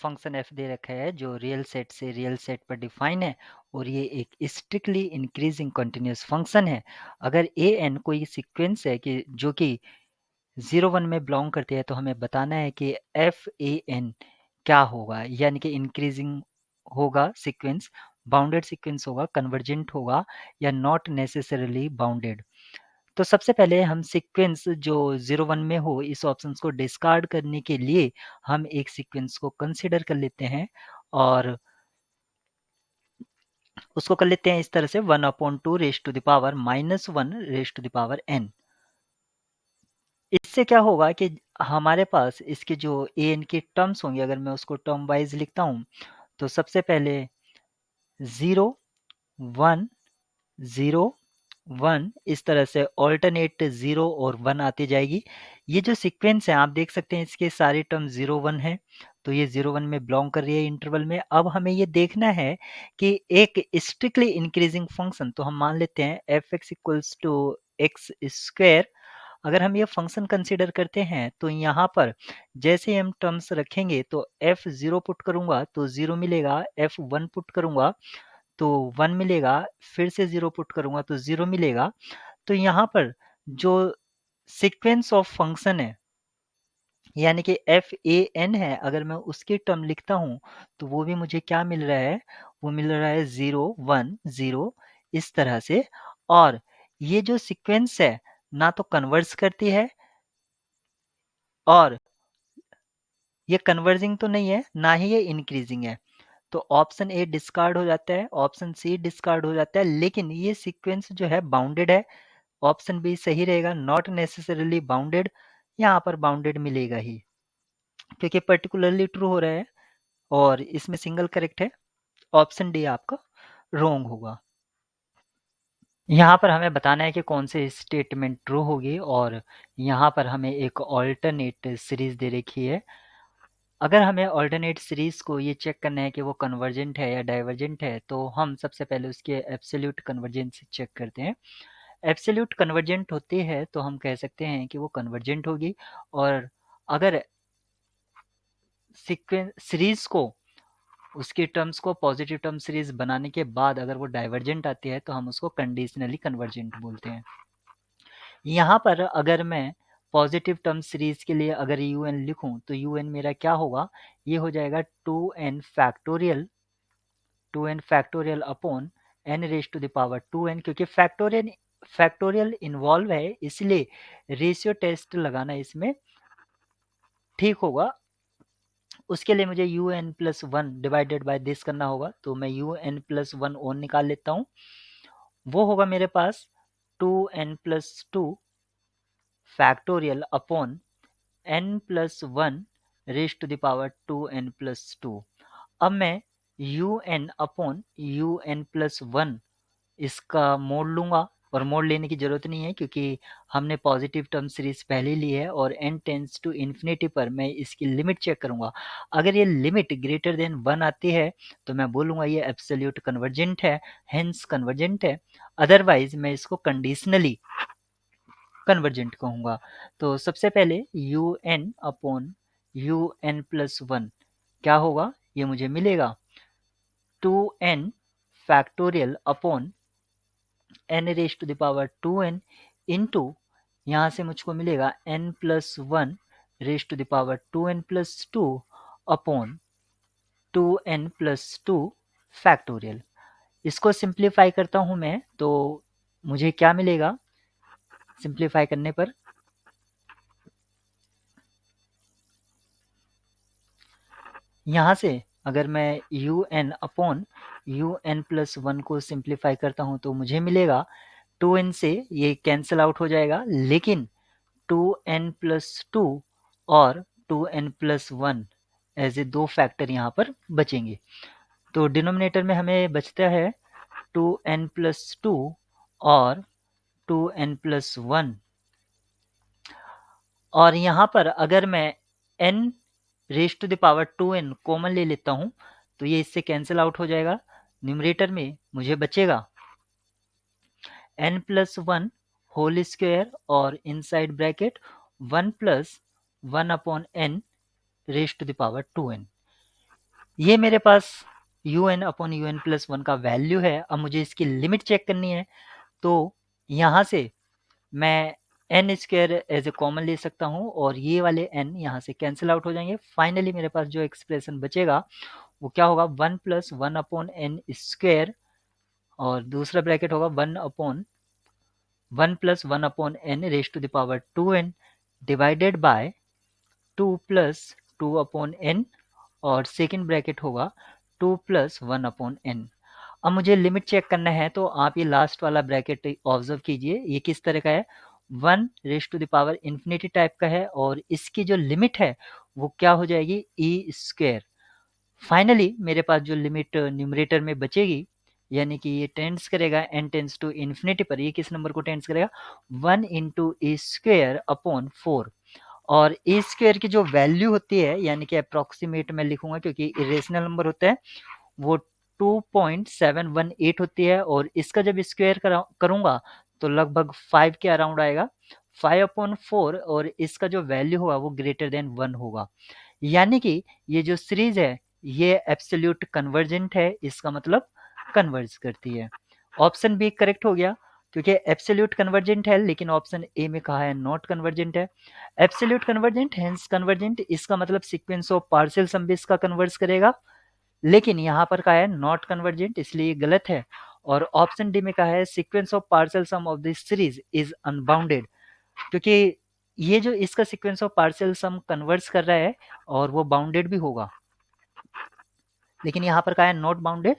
Function f दे रखा है जो रियल सेट से रियल सेट पर डिफाइन है और ये एक स्ट्रिक्टली इंक्रीजिंग कंटिन्यूअस फंक्शन है। अगर ए एन कोई सीक्वेंस है कि जो कि 0 1 में बिलोंग करती है तो हमें बताना है कि एफ ए एन क्या होगा, यानी कि इंक्रीजिंग होगा सीक्वेंस, बाउंडेड सीक्वेंस होगा, कन्वर्जेंट होगा या नॉट नेसेसरली बाउंडेड। तो सबसे पहले हम सीक्वेंस जो 0 1 में हो इस ऑप्शंस को डिस्कार्ड करने के लिए हम एक सीक्वेंस को कंसीडर कर लेते हैं और उसको कर लेते हैं इस तरह से 1/2 raise to the power -1 raise to the power n। इससे क्या होगा कि हमारे पास इसके जो ए एन के टर्म्स होंगे, अगर मैं उसको टर्म वाइज लिखता हूँ तो सबसे पहले 0 1 0 1 इस तरह से ऑल्टरनेट 0 और 1 आती जाएगी। ये जो सीक्वेंस है आप देख सकते हैं इसके सारे टर्म 0 1 है, तो ये 0 1 में बिलोंग कर रही है इंटरवल में। अब हमें ये देखना है कि एक स्ट्रिक्टली इंक्रीजिंग फंक्शन, तो हम मान लेते हैं f x equals to x square. अगर हम ये फंक्शन कंसीडर करते हैं तो यहाँ पर जैसे हम टर्म्स रखेंगे तो एफ 0 पुट करूंगा तो 0 मिलेगा, एफ 1 पुट करूंगा तो 1 मिलेगा, फिर से 0 पुट करूंगा तो 0 मिलेगा। तो यहाँ पर जो सीक्वेंस ऑफ फंक्शन है यानी कि एफ ए एन है, अगर मैं उसकी टर्म लिखता हूँ तो वो भी मुझे क्या मिल रहा है, वो मिल रहा है 0 1 0 इस तरह से। और ये जो सीक्वेंस है ना तो कन्वर्स करती है और ये कन्वर्जिंग तो नहीं है, ना ही ये इंक्रीजिंग है। तो ऑप्शन ए डिस्कार्ड हो जाता है, ऑप्शन सी डिस्कार्ड हो जाता है, लेकिन ये सीक्वेंस जो है बाउंडेड है। ऑप्शन बी सही रहेगा, नॉट नेसेसरली बाउंडेड। यहाँ पर बाउंडेड मिलेगा ही क्योंकि पर्टिकुलरली ट्रू हो रहा है और इसमें सिंगल करेक्ट है। ऑप्शन डी आपका रॉन्ग होगा। यहाँ पर हमें बताना है कि कौन से स्टेटमेंट ट्रू होगी और यहाँ पर हमें एक ऑल्टरनेट सीरीज दे रखी है। अगर हमें ऑल्टरनेट सीरीज को ये चेक करना है कि वो कन्वर्जेंट है या डाइवर्जेंट है तो हम सबसे पहले उसके एब्सोल्यूट कन्वर्जेंस चेक करते हैं। एब्सोल्यूट कन्वर्जेंट होती है तो हम कह सकते हैं कि वो कन्वर्जेंट होगी। और अगर सीक्वेंस सीरीज को उसके टर्म्स को पॉजिटिव टर्म सीरीज बनाने के बाद अगर वो डाइवर्जेंट आती है तो हम उसको कंडीशनली कन्वर्जेंट बोलते हैं। यहाँ पर अगर मैं पॉजिटिव टर्म सीरीज के लिए अगर यू एन लिखूं तो यू एन मेरा क्या होगा, ये हो जाएगा 2n factorial upon n raise to the power 2n, क्योंकि फैक्टोरियल इन्वॉल्व है इसलिए रेशियो टेस्ट लगाना इसमें ठीक होगा। उसके लिए मुझे u n plus one divided by this करना होगा, तो मैं u n plus one own निकाल लेता हूँ। वो होगा मेरे पास 2n+2 factorial upon n+1 raise to the power 2n+2। अब मैं u n upon u n plus one इसका मोड लूंगा, और मोड लेने की जरूरत नहीं है क्योंकि हमने पॉजिटिव टर्म सीरीज पहले ली है और n टेंस टू इन्फिनिटी पर मैं इसकी लिमिट चेक करूंगा। अगर ये लिमिट ग्रेटर देन 1 आती है तो मैं बोलूंगा ये एब्सोल्यूट कन्वर्जेंट है, हेंस कन्वर्जेंट है। अदरवाइज मैं इसको कंडीशनली कन्वर्जेंट कहूंगा। तो सबसे पहले u n upon u n plus one क्या होगा, ये मुझे मिलेगा 2n factorial upon n raise to the power 2n into यहाँ से मुझको मिलेगा n+1 raise to the power 2n+2 upon 2n+2 factorial. इसको सिंप्लीफाई करता हूँ मैं तो मुझे क्या मिलेगा सिंप्लीफाई करने पर, यहाँ से अगर मैं u n upon u n plus one को सिंप्लीफाई करता हूँ तो मुझे मिलेगा 2n से ये कैंसिल आउट हो जाएगा, लेकिन 2n+2 और 2n+1 एज ए दो फैक्टर यहाँ पर बचेंगे। तो डिनोमिनेटर में हमें बचता है 2n+2 और 2n+1। और यहाँ पर अगर मैं n raise to the power 2n common ले लेता हूँ तो ये इससे कैंसिल आउट हो जाएगा। न्यूमरेटर में मुझे बचेगा n+1 होल स्क्वायर और inside bracket 1+1 upon n raise to the power 2n। ये मेरे पास un अपॉन un प्लस 1 का वैल्यू है। अब मुझे इसकी लिमिट चेक करनी है, तो यहाँ से मैं n square as a common ले सकता हूँ और ये वाले n यहाँ से कैंसिल आउट हो जाएंगे। फाइनली मेरे पास जो एक्सप्रेशन बचेगा वो क्या होगा, 1 प्लस 1 अपॉन एन स्क्वायर, और दूसरा ब्रैकेट होगा 1 plus 1 upon n raise to the power 2n divided by 2 plus 2 upon n, और सेकेंड ब्रैकेट होगा 2 प्लस 1 अपॉन एन। अब मुझे लिमिट चेक करना है, तो आप ये लास्ट वाला ब्रैकेट ऑब्जर्व कीजिए, ये किस तरह का है, 1 raise to the power infinity type का है, और इसकी जो लिमिट है वो क्या हो जाएगी, ई स्क्वायर। फाइनली मेरे पास जो लिमिट न्यूमरेटर में बचेगी, यानी कि ये टेंड्स करेगा एन टेंड्स टू इन्फिनिटी पर, ये किस नंबर को टेंड्स करेगा, 1 इंटू ए स्क्वायर अपॉन 4। और ए स्क्वायर की जो वैल्यू होती है, यानी कि अप्रोक्सीमेट में लिखूंगा क्योंकि इरेशनल नंबर होता है, वो 2.718 होती है, और इसका जब स्क्वायर करूंगा तो लगभग 5 के अराउंड आएगा, 5/4, और इसका जो वैल्यू होगा वो ग्रेटर देन 1 होगा। यानी कि ये जो सीरीज है ये एब्सोल्यूट कन्वर्जेंट है, इसका मतलब कन्वर्ज करती है। ऑप्शन बी करेक्ट हो गया, क्योंकि एब्सोल्यूट कन्वर्जेंट है, लेकिन ऑप्शन ए में कहा है नॉट कन्वर्जेंट है। एब्सोल्यूट कन्वर्जेंट हेंस कन्वर्जेंट, इसका मतलब सीक्वेंस ऑफ पार्शियल सम भी इसका कन्वर्ज करेगा, लेकिन यहाँ पर कहा है नॉट कन्वर्जेंट, इसलिए ये गलत है। और ऑप्शन डी में कहा है sequence of partial sum of this series is unbounded, क्योंकि ये जो इसका sequence of partial sum converse कर रहा है और वो बाउंडेड भी होगा, लेकिन यहाँ पर कहा है नॉट बाउंडेड।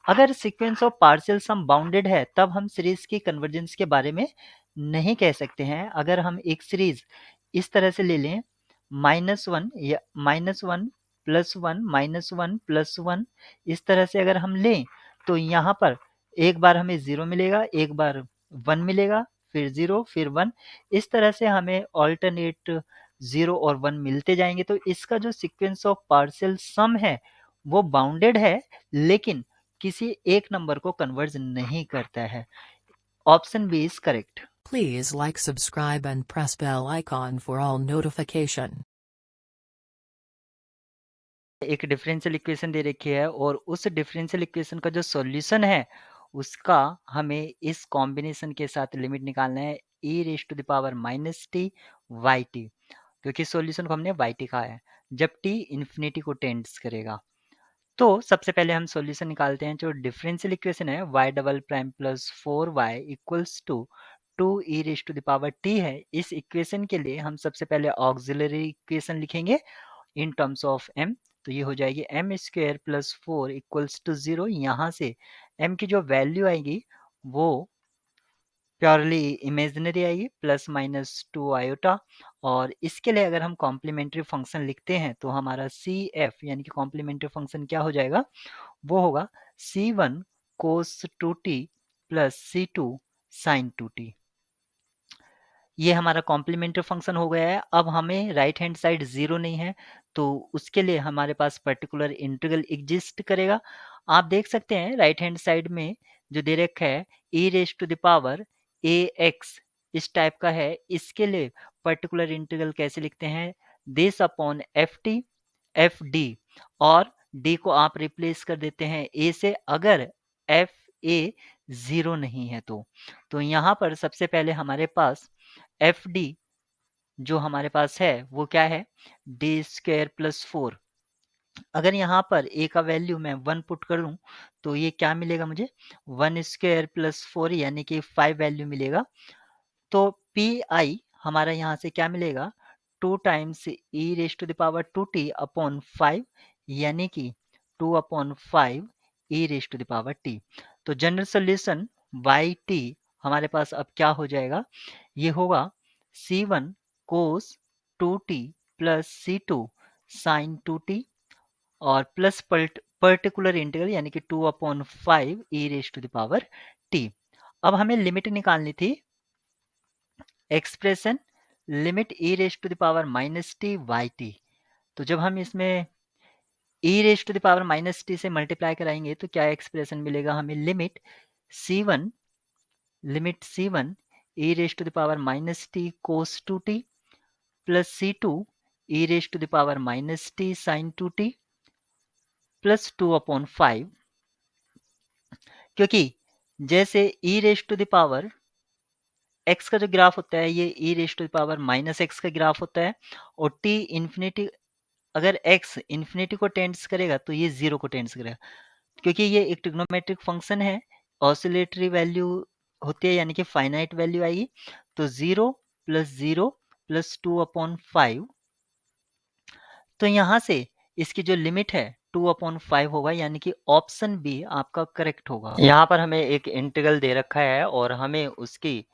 अगर sequence of partial sum bounded है तब हम सीरीज की कन्वर्जेंस के बारे में नहीं कह सकते हैं। अगर हम एक सीरीज इस तरह से ले लें, -1 या -1 प्लस 1 -1 प्लस 1, इस तरह से अगर हम लें तो यहाँ पर एक बार हमें 0 मिलेगा, एक बार 1 मिलेगा, फिर 0 फिर 1, इस तरह से हमें ऑल्टरनेट 0 और 1 मिलते जाएंगे। तो इसका जो सीक्वेंस ऑफ पार्शियल सम है वो बाउंडेड है, लेकिन किसी एक नंबर को कन्वर्ज नहीं करता है। Option B is correct. Please like, subscribe and press bell icon for all notification. एक डिफरेंशियल इक्वेशन दे रखी है और उस डिफरेंशियल इक्वेशन का जो सॉल्यूशन है उसका हमें इस कॉम्बिनेशन के साथ लिमिट निकालना है, e raise to the power -t Y t, क्योंकि सॉल्यूशन को हमने वाई टी कहा है जब t इन्फिनिटी को टेंड्स करेगा। तो सबसे पहले हम सॉल्यूशन निकालते हैं। जो डिफरेंशियल इक्वेशन है y double prime plus 4y equals to 2e raise to the power t है, इस इक्वेशन के लिए हम सबसे पहले ऑक्सिलरी इक्वेशन लिखेंगे इन टर्म्स ऑफ m। तो ये हो जाएगी m square plus 4 equals to 0। यहाँ से m की जो वैल्यू आएगी वो प्योरली इमेजिनरी आएगी, +-2 आयोटा। और इसके लिए अगर हम कॉम्प्लीमेंट्री फंक्शन लिखते हैं तो हमारा सी एफ यानी कि कॉम्प्लीमेंट्री फंक्शन क्या हो जाएगा, वो होगा C1 cos 2t plus C2 sin 2t। ये हमारा कॉम्प्लीमेंट्री फंक्शन हो गया है। अब हमें राइट हैंड साइड 0 नहीं है, तो उसके लिए हमारे पास पर्टिकुलर इंटीग्रल एग्जिस्ट करेगा। आप देख सकते हैं राइट हैंड साइड में जो दे रखा है e raise to the power ax, इस टाइप का है। इसके लिए पर्टिकुलर इंटीग्रल कैसे लिखते हैं, this upon F T F D, और डी को आप रिप्लेस कर देते हैं ए से, अगर एफ ए 0 नहीं है तो यहाँ पर सबसे पहले हमारे पास एफ डी जो हमारे पास है वो क्या है, डी स्क्वायर प्लस 4। अगर यहाँ पर ए का वैल्यू मैं 1 पुट कर दूं तो ये क्या मिलेगा मुझे, 1 स्क्वायर प्लस 4 यानी कि 5 वैल्यू मिलेगा। तो पी आई हमारा यहाँ से क्या मिलेगा, 2 times E raise to the power 2t upon 5, यानी कि 2/5 E raise to the power t। तो जनरल सोल्यूशन बाई टी हमारे पास अब क्या हो जाएगा, ये होगा C1 cos 2t plus C2 sin 2t, और प्लस पर्टिकुलर इंटीग्रल यानी कि 2/5 E raise to the power t। अब हमें लिमिट निकालनी थी, expression limit e raise to the power -t Y T. तो जब हम इसमें e raise to the power -t से मल्टीप्लाई कराएंगे तो क्या एक्सप्रेशन मिलेगा हमें, C1 e raise to the power -t cos 2t plus C2 e raise to the power -t sin 2t, plus 2/5, क्योंकि जैसे e raise to the power x का जो ग्राफ होता है ये e raise to the power minus x का graph होता है, और t इन्फिनिटी, अगर x इन्फिनिटी को टेंड्स करेगा तो ये जीरो को टेंड्स करेगा, क्योंकि ये एक ट्रिग्नोमेट्रिक फंक्शन है, ऑसिलेटरी वैल्यू होती है यानी कि फाइनाइट वैल्यू आएगी, तो 0 प्लस 2/5, तो यहाँ से इसकी जो लिमिट है 2/5 होगा, यानी कि ऑप्शन बी आपका करेक्ट होगा। यहाँ पर हमें एक इंटीग्रल दे रखा है और हमें उसकी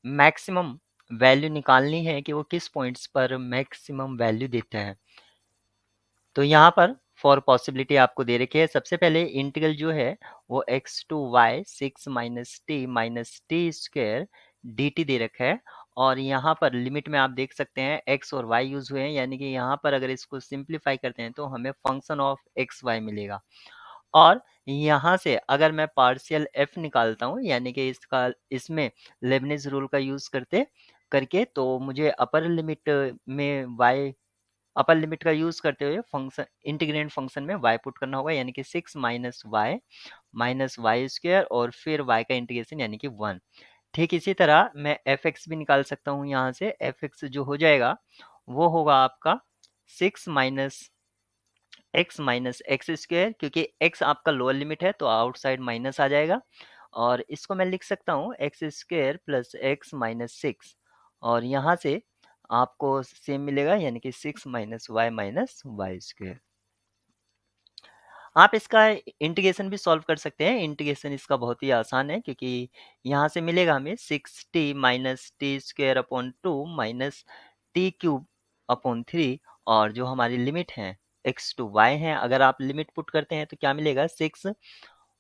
मैक्सिमम वैल्यू निकालनी है कि वो किस पॉइंट्स पर मैक्सिमम वैल्यू देता है। तो यहाँ पर फॉर पॉसिबिलिटी आपको दे रखी है। सबसे पहले इंटीग्रल जो है वो x to y 6 minus T square D T दे रखा है, और यहाँ पर लिमिट में आप देख सकते हैं x और y यूज हुए हैं, यानी कि यहाँ पर अगर इसको सिंप्लीफाई करते हैं तो हमें फंक्शन ऑफ एक्स वाई मिलेगा। और यहाँ से अगर मैं पार्शियल f निकालता हूँ, यानी कि इसमें लेबनिज रूल का यूज करके तो मुझे अपर लिमिट का यूज करते हुए फंक्शन इंटीग्रेंड फंक्शन में y पुट करना होगा, यानी कि 6 माइनस वाई स्क्वायर और फिर y का इंटीग्रेशन यानी कि 1। ठीक इसी तरह मैं fx भी निकाल सकता हूँ। यहाँ से fx जो हो जाएगा वो होगा आपका 6 माइनस एक्स स्क्वायर, क्योंकि x आपका लोअर लिमिट है तो आउटसाइड माइनस आ जाएगा, और इसको मैं लिख सकता हूँ x square plus x minus 6, और यहाँ से आपको सेम मिलेगा, यानी कि 6 माइनस वाई स्क्वायर। आप इसका इंटीग्रेशन भी सॉल्व कर सकते हैं। इंटीग्रेशन इसका बहुत ही आसान है, क्योंकि यहाँ से मिलेगा हमें 6t minus T square upon 2 minus T cube upon 3, और जो हमारी लिमिट है x टू y है, अगर आप लिमिट पुट करते हैं तो क्या मिलेगा 6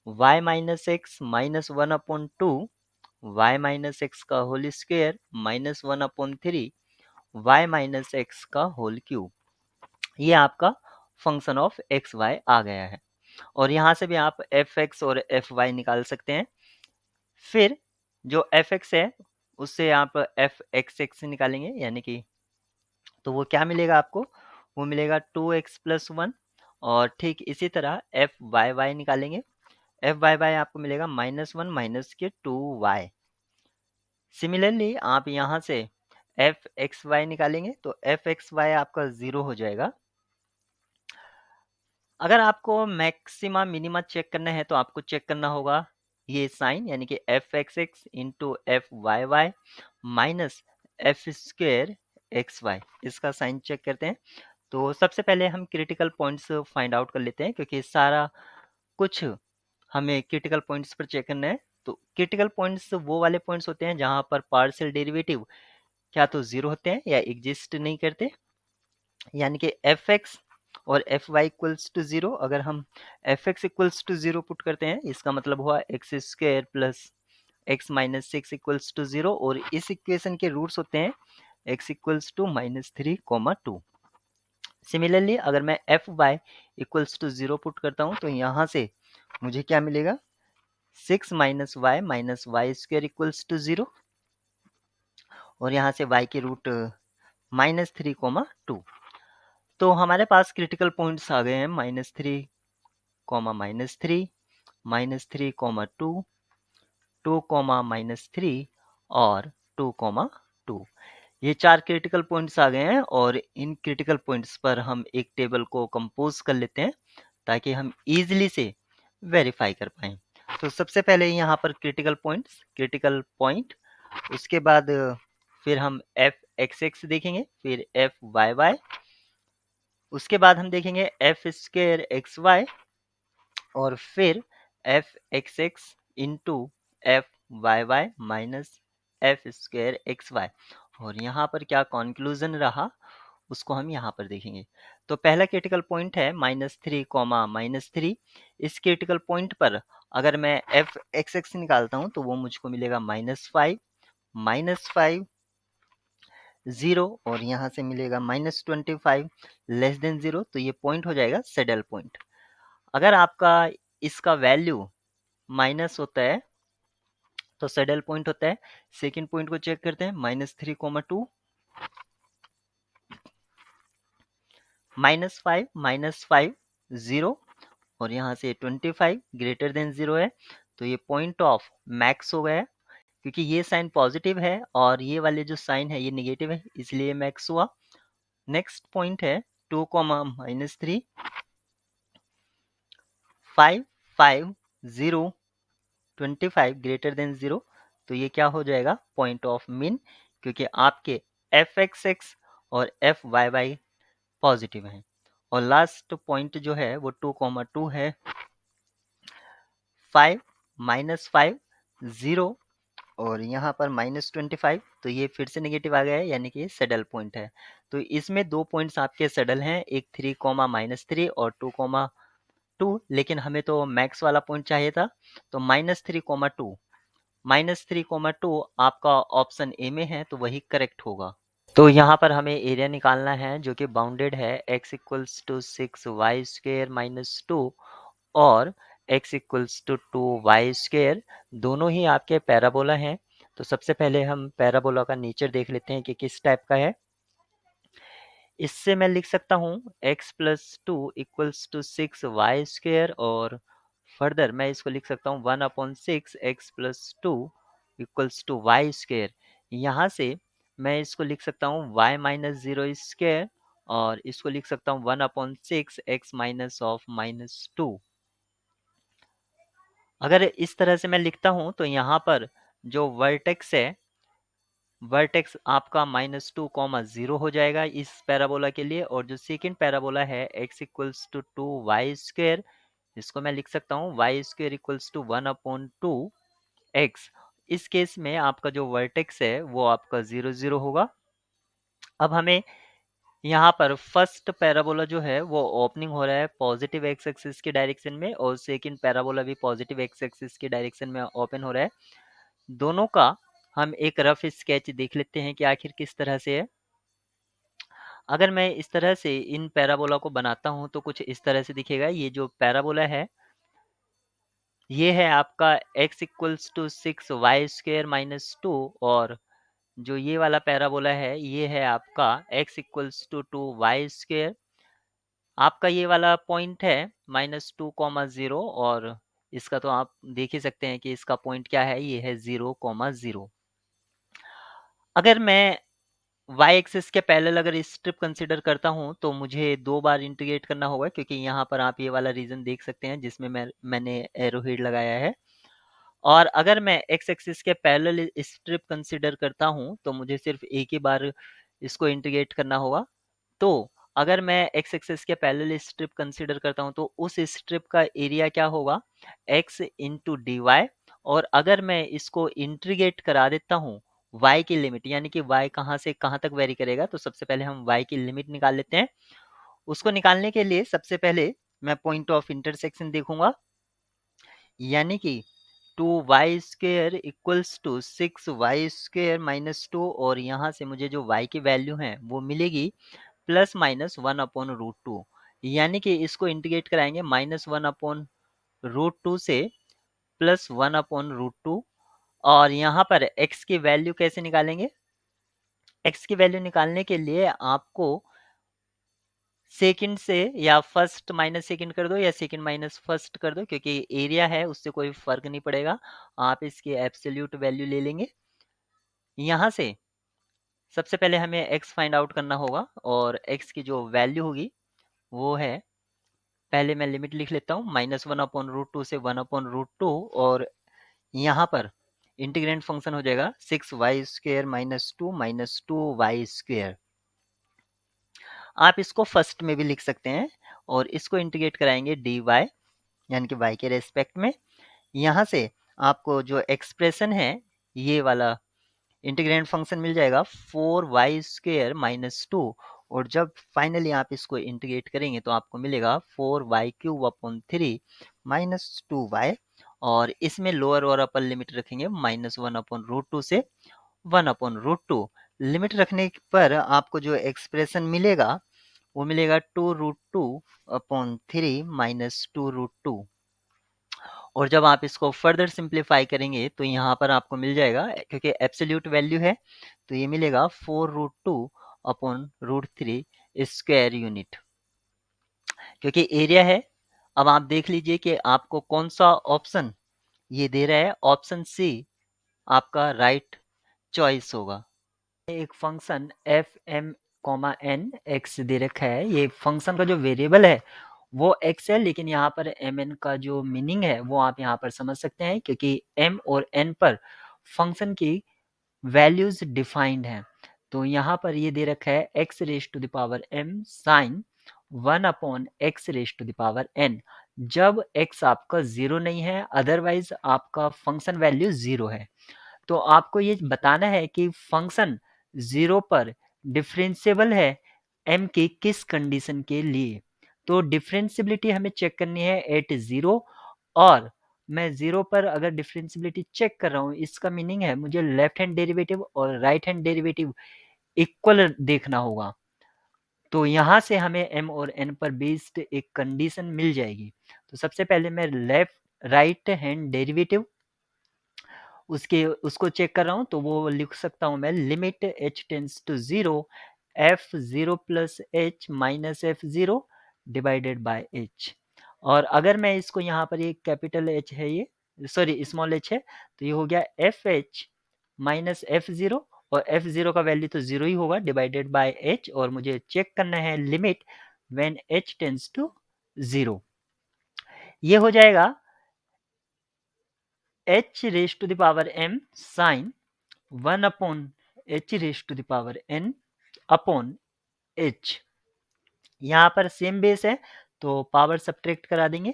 y minus X minus 1/2 y minus x का whole square minus 1/3 y minus x का होल क्यूब। ये आपका फंक्शन ऑफ एक्स वाई आ गया है, और यहाँ से भी आप एफ एक्स और एफ वाई निकाल सकते हैं। फिर जो एफ एक्स है उससे आप एफ एक्स एक्स निकालेंगे, यानी कि तो वो क्या मिलेगा आपको, वो मिलेगा 2x+1, और ठीक इसी तरह एफ वाई वाई निकालेंगे, एफ वाई वाई आपको मिलेगा -1 माइनस के 2y। सिमिलरली आप यहाँ से एफ एक्स वाई निकालेंगे तो एफ एक्स वाई आपका 0 हो जाएगा। अगर आपको मैक्सिमा मिनिमा चेक करना है तो आपको चेक करना होगा ये साइन, यानी कि f x x into f y y minus f square x y, इसका साइन चेक करते हैं। तो सबसे पहले हम क्रिटिकल पॉइंट्स फाइंड आउट कर लेते हैं, क्योंकि सारा कुछ हमें क्रिटिकल पॉइंट्स पर चेक करना है। तो क्रिटिकल पॉइंट्स वो वाले पॉइंट्स होते हैं जहां पर पार्शियल डेरिवेटिव क्या तो जीरो होते हैं या एग्जिस्ट नहीं करते, यानी कि एफ एक्स और F y equals to zero. अगर हम f x equals to zero put करते हैं इसका मतलब हुआ x square plus x minus 6 equals to zero, और इस इक्वेशन के रूट्स होते हैं एक्स इक्वल्स टू -3, 2। सिमिलरली अगर मैं f y equals to zero put करता हूं तो यहाँ से मुझे क्या मिलेगा 6 minus y square equals to zero, और यहाँ से y के रूट -3, 2। तो हमारे पास क्रिटिकल पॉइंट्स आ गए हैं -3, -3, -3, 2, 2, -3 और 2, 2। ये 4 क्रिटिकल पॉइंट्स आ गए हैं, और इन क्रिटिकल पॉइंट्स पर हम एक टेबल को कंपोज कर लेते हैं ताकि हम इजीली से वेरीफाई कर पाएं। तो सबसे पहले यहाँ पर क्रिटिकल पॉइंट, उसके बाद फिर हम एफ एक्स एक्स देखेंगे, फिर एफ वाई वाई, उसके बाद हम देखेंगे एफ स्क्वेयर एक्स वाई, और फिर f x x into f y y minus f square x y, और यहाँ पर क्या कंक्लूजन रहा उसको हम यहाँ पर देखेंगे। तो पहला क्रिटिकल पॉइंट है -3, इस क्रिटिकल पॉइंट पर अगर मैं एफ एक्स एक्स निकालता हूँ तो वो मुझको मिलेगा -5, 0, और यहाँ से मिलेगा -25 लेस देन 0, तो ये पॉइंट हो जाएगा सैडल पॉइंट। अगर आपका इसका वैल्यू माइनस होता है तो सैडल पॉइंट होता है। सेकेंड पॉइंट को चेक करते हैं -3, 2, -5, 0, और यहाँ से 25 ग्रेटर देन 0 है, तो ये पॉइंट ऑफ मैक्स हो गया, क्योंकि ये साइन पॉजिटिव है और ये वाले जो साइन है ये नेगेटिव है, इसलिए मैक्स हुआ। नेक्स्ट पॉइंट है 2 कॉमा माइनस 3, 5 5 0 25 ग्रेटर देन 0, तो ये क्या हो जाएगा, पॉइंट ऑफ मीन, क्योंकि आपके एफ एक्स एक्स और एफ वाई वाई पॉजिटिव हैं। और लास्ट पॉइंट जो है वो 2 कॉमा 2 है, 5 माइनस 5 0 और यहाँ पर -25, तो ये फिर से नेगेटिव आ गया है, यानी कि सैडल पॉइंट है। तो इसमें दो पॉइंट्स आपके सैडल हैं, एक 3 कॉमा -3 और 2 कॉमा 2, लेकिन हमें तो मैक्स वाला पॉइंट चाहिए था, तो -3 कॉमा 2, -3 कॉमा 2 आपका ऑप्शन ए में है, तो वही करेक्ट होगा। तो यहाँ पर हमें एरिया निकालना है जो कि बाउंडेड है x इक्वल्स टू 6y² -2 और x इक्वल्स टू 2y², दोनों ही आपके पैराबोला हैं। तो सबसे पहले हम पैराबोला का नेचर देख लेते हैं कि किस टाइप का है। इससे मैं लिख सकता हूँ x plus 2 equals to 6y² और फर्दर मैं इसको लिख सकता हूँ 1/6 x plus 2 equals to y²। यहाँ से मैं इसको लिख सकता हूँ y माइनस 0² और इसको लिख सकता हूँ 1/6 x माइनस ऑफ -2। अगर इस तरह से मैं लिखता हूँ तो यहाँ पर जो वर्टेक्स है, वर्टेक्स आपका -2 कॉमा 0 हो जाएगा इस पैराबोला के लिए, और जो सेकंड पैराबोला है x इक्वल्स टू 2y², इसको मैं लिख सकता हूँ y² इक्वल्स टू 1/2 x। इस केस में आपका जो वर्टेक्स है वो आपका 0 0 होगा। अब हमें यहाँ पर फर्स्ट पैराबोला जो है वो ओपनिंग हो रहा है पॉजिटिव एक्स एक्सिस के डायरेक्शन में, और सेकंड पैराबोला भी पॉजिटिव एक्स एक्सिस के डायरेक्शन में ओपन हो रहा है। दोनों का हम एक रफ स्केच देख लेते हैं कि आखिर किस तरह से है। अगर मैं इस तरह से इन पैराबोला को बनाता हूं तो कुछ इस तरह से दिखेगा। ये जो पैराबोला है ये है आपका x इक्वल्स टू 6y² -2, और जो ये वाला पैराबोला है ये है आपका x इक्वल्स टू 2y²। आपका ये वाला पॉइंट है -2 कॉमा 0, और इसका तो आप देख ही सकते हैं कि इसका पॉइंट क्या है, ये है 0 कॉमा 0। अगर मैं वाई एक्सिस के पैरेलल अगर स्ट्रिप कंसीडर करता हूं तो मुझे दो बार इंटीग्रेट करना होगा, क्योंकि यहाँ पर आप ये वाला रीजन देख सकते हैं जिसमें मैंने एरो हेड लगाया है। और अगर मैं एक्स एक्सिस के पैरेलल स्ट्रिप कंसीडर करता हूं तो मुझे सिर्फ एक ही बार इसको इंटीग्रेट करना होगा। तो अगर मैं एक्स एक्सिस के पैरेलल स्ट्रिप कंसीडर करता हूं तो उस स्ट्रिप का एरिया क्या होगा, x इंटू डी वाई। और अगर मैं इसको इंटीग्रेट करा देता हूं y की लिमिट, यानी कि y कहाँ से कहाँ तक वेरी करेगा, तो सबसे पहले हम y की लिमिट निकाल लेते हैं। उसको निकालने के लिए सबसे पहले मैं पॉइंट ऑफ इंटरसेक्शन देखूंगा, यानी कि 2y² इक्वल्स टू 6y² -2, और यहाँ से मुझे जो y की वैल्यू है वो मिलेगी ±1/√2, यानी कि इसको इंटीग्रेट कराएंगे -1/√2 से +1/√2। और यहाँ पर x की वैल्यू कैसे निकालेंगे, x की वैल्यू निकालने के लिए आपको सेकंड से या फर्स्ट माइनस सेकंड कर दो या सेकंड माइनस फर्स्ट कर दो, क्योंकि एरिया है उससे कोई फर्क नहीं पड़ेगा। आप इसकी एब्सोल्यूट वैल्यू ले लेंगे। यहाँ से सबसे पहले हमें x फाइंड आउट करना होगा, और x की जो वैल्यू होगी वो है, पहले मैं लिमिट लिख लेता हूँ -1/√2 से 1/√2, और यहाँ पर इंटीग्रेंट फंक्शन हो जाएगा 6y² -2 -2y²। आप इसको फर्स्ट में भी लिख सकते हैं, और इसको इंटीग्रेट कराएंगे dy यानी कि y के रेस्पेक्ट में। यहाँ से आपको जो एक्सप्रेशन है ये वाला इंटीग्रेंट फंक्शन मिल जाएगा 4y² -2, और जब फाइनली आप इसको इंटीग्रेट करेंगे तो आपको मिलेगा 4y³ 2y, और इसमें लोअर और अपर लिमिट रखेंगे -1/√2 से 1/√2। लिमिट रखने पर आपको जो एक्सप्रेशन मिलेगा वो मिलेगा 2√2/3 -2√2। और जब आप इसको फर्दर सिंप्लीफाई करेंगे तो यहाँ पर आपको मिल जाएगा, क्योंकि एब्सोल्यूट वैल्यू है तो ये मिलेगा 4√2/√3 स्क्वायर यूनिट। क्योंकि एरिया है अब आप देख लीजिए कि आपको कौन सा ऑप्शन ये दे रहा है। ऑप्शन सी आपका राइट चॉइस होगा। एक function F M comma N X दे रखा है। ये फंक्शन का जो वेरिएबल है वो एक्स है, लेकिन यहाँ पर एम एन का जो मीनिंग है वो आप यहाँ पर समझ सकते हैं, क्योंकि एम और एन पर फंक्शन की वैल्यूज डिफाइंड हैं। तो यहाँ पर ये दे रखा है x raise to the power m sine 1 x raise to the power n, जब एक्स आपका जीरो नहीं है, अदरवाइज आपका फंक्शन वैल्यू जीरो है। तो आपको ये बताना है कि फंक्शन जीरो पर डिफरेंशिएबल है एम की किस कंडीशन के लिए। तो डिफरेंशियबिलिटी हमें चेक करनी है एट जीरो, और मैं जीरो पर अगर डिफरेंशियबिलिटी चेक कर रहा हूँ, इसका मीनिंग है मुझे लेफ्ट हैंड डेरिवेटिव और राइट हैंड डेरिवेटिव इक्वल देखना होगा। तो यहाँ से हमें एम और एन पर बेस्ड एक कंडीशन मिल जाएगी। तो सबसे पहले मैं राइट हैंड डेरिवेटिव उसको चेक कर रहा हूँ, तो वो लिख सकता हूँ मैं limit h tends to zero f zero plus h minus f zero divided by h. और अगर मैं इसको यहाँ पर ये कैपिटल एच है, ये सॉरी स्मॉल एच है, तो ये हो गया f h minus f zero, और एफ जीरो का वैल्यू तो जीरो ही होगा डिवाइडेड बाय एच, और मुझे चेक करना है limit when h tends to zero. ये हो जाएगा h raise to the power m sine 1 h raise to the power n upon h। यहाँ पर सेम बेस है तो पावर सब्ट्रैक्ट करा देंगे।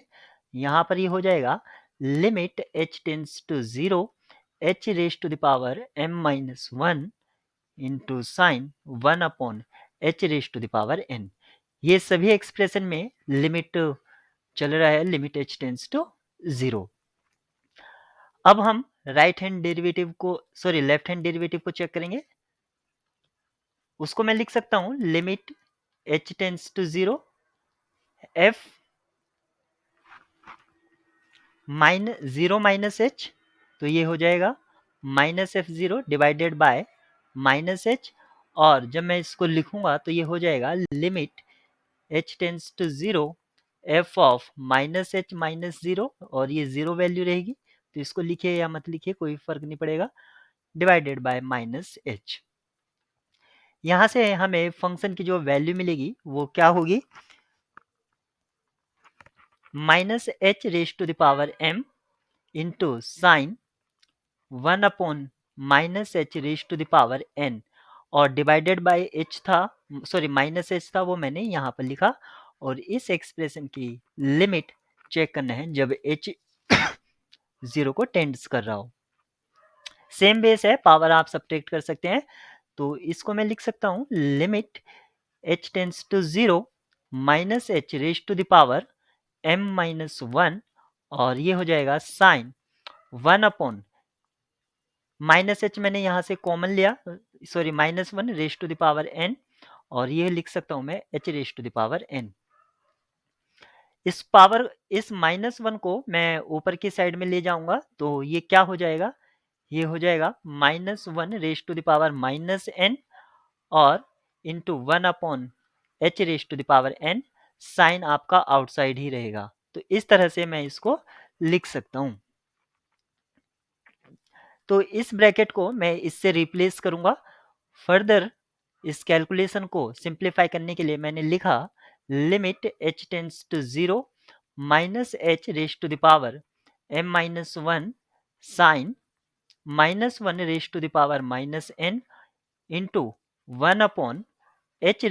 यहाँ पर ये हो जाएगा limit h tends to zero h raise to the power m minus 1 into sine 1 h raise to the power n। ये सभी एक्सप्रेशन में लिमिट चल रहा है, limit h tends to zero. अब हम राइट हैंड डेरिवेटिव को सॉरी लेफ्ट हैंड डेरिवेटिव को चेक करेंगे। उसको मैं लिख सकता हूं limit h tends to zero f zero minus h, तो ये हो जाएगा minus f zero divided by minus h. और जब मैं इसको लिखूंगा तो ये हो जाएगा limit h tends to zero f of minus h minus zero, और ये जीरो वैल्यू रहेगी, तो इसको लिखे या मत लिखे कोई फर्क नहीं पड़ेगा, डिवाइडेड बाय माइनस एच। यहाँ से हमें फंक्शन की जो वैल्यू मिलेगी वो क्या होगी, minus h raise to the power m into sine 1 minus h raise to the power n, और डिवाइडेड बाय एच था, सॉरी माइनस एच था, वो मैंने यहाँ पर लिखा। और इस एक्सप्रेशन की लिमिट चेक करना है जब h जीरो को टेंड्स कर रहा हो। सेम बेस है, पावर आप सब्ट्रैक्ट कर सकते हैं। तो इसको मैं लिख सकता हूँ limit h tends to zero minus h raise to the power m minus 1, और ये हो जाएगा साइन 1 माइनस एच मैंने यहाँ से कॉमन लिया, sorry minus 1 raise to the power n, और ये लिख सकता हूँ मैं h raise to the power n। इस माइनस 1 को मैं ऊपर की साइड में ले जाऊंगा, तो ये क्या हो जाएगा, ये हो जाएगा minus 1 raise to the power minus n, और into 1 raise to the power n, sine आपका आउटसाइड ही रहेगा। तो इस तरह से मैं इसको लिख सकता हूं। तो इस ब्रैकेट को मैं इससे रिप्लेस करूंगा। फर्दर इस कैलकुलेशन को सिंप्लीफाई करने के लिए मैंने लिखा limit h tends to zero minus h raise to the power m minus 1 sine minus 1 raise to the power minus n into 1 h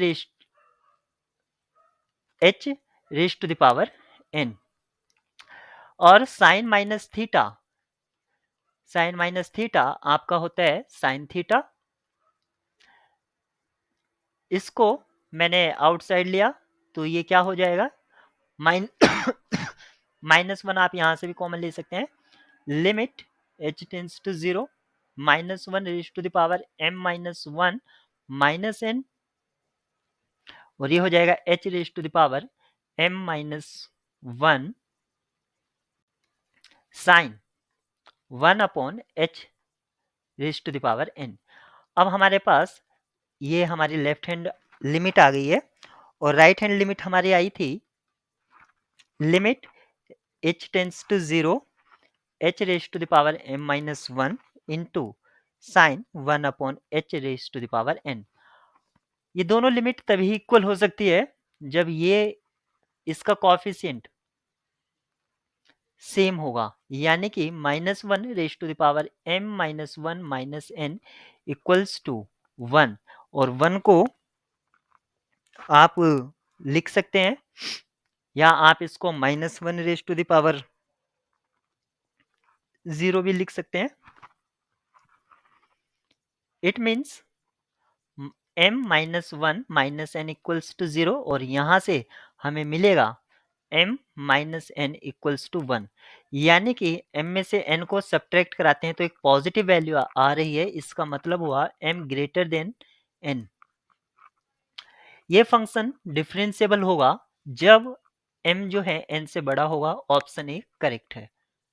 raise to the power n। और sine minus theta आपका होता है sine theta. इसको मैंने outside लिया, तो ये क्या हो जाएगा, माइन माइनस 1 आप यहां से भी कॉमन ले सकते हैं। Limit h tends to zero minus 1 raise to the power m minus 1 minus n, और ये हो जाएगा h raise to the power m minus 1 sine 1 h raise to the power n। अब हमारे पास ये हमारी लेफ्ट हैंड लिमिट आ गई है, और राइट हैंड लिमिट हमारी आई थी limit h tends to 0 h raise to the power m minus 1 into sine 1 upon h raise to the power n। ये दोनों लिमिट तभी इक्वल हो सकती है जब ये इसका कॉफिशिएंट सेम होगा, यानी कि minus 1 raise to the power m minus 1 minus n equals to 1, और 1 को आप लिख सकते हैं या आप इसको minus 1 raise to the power 0 भी लिख सकते हैं। It means m minus 1 minus n equals to 0, और यहां से हमें मिलेगा m minus n equals to 1, यानी कि m में से n को सब्ट्रैक्ट कराते हैं तो एक पॉजिटिव वैल्यू आ रही है, इसका मतलब हुआ m ग्रेटर देन n। ये फंक्शन डिफरेंशिएबल होगा जब m जो है n से बड़ा होगा। ऑप्शन ए करेक्ट है।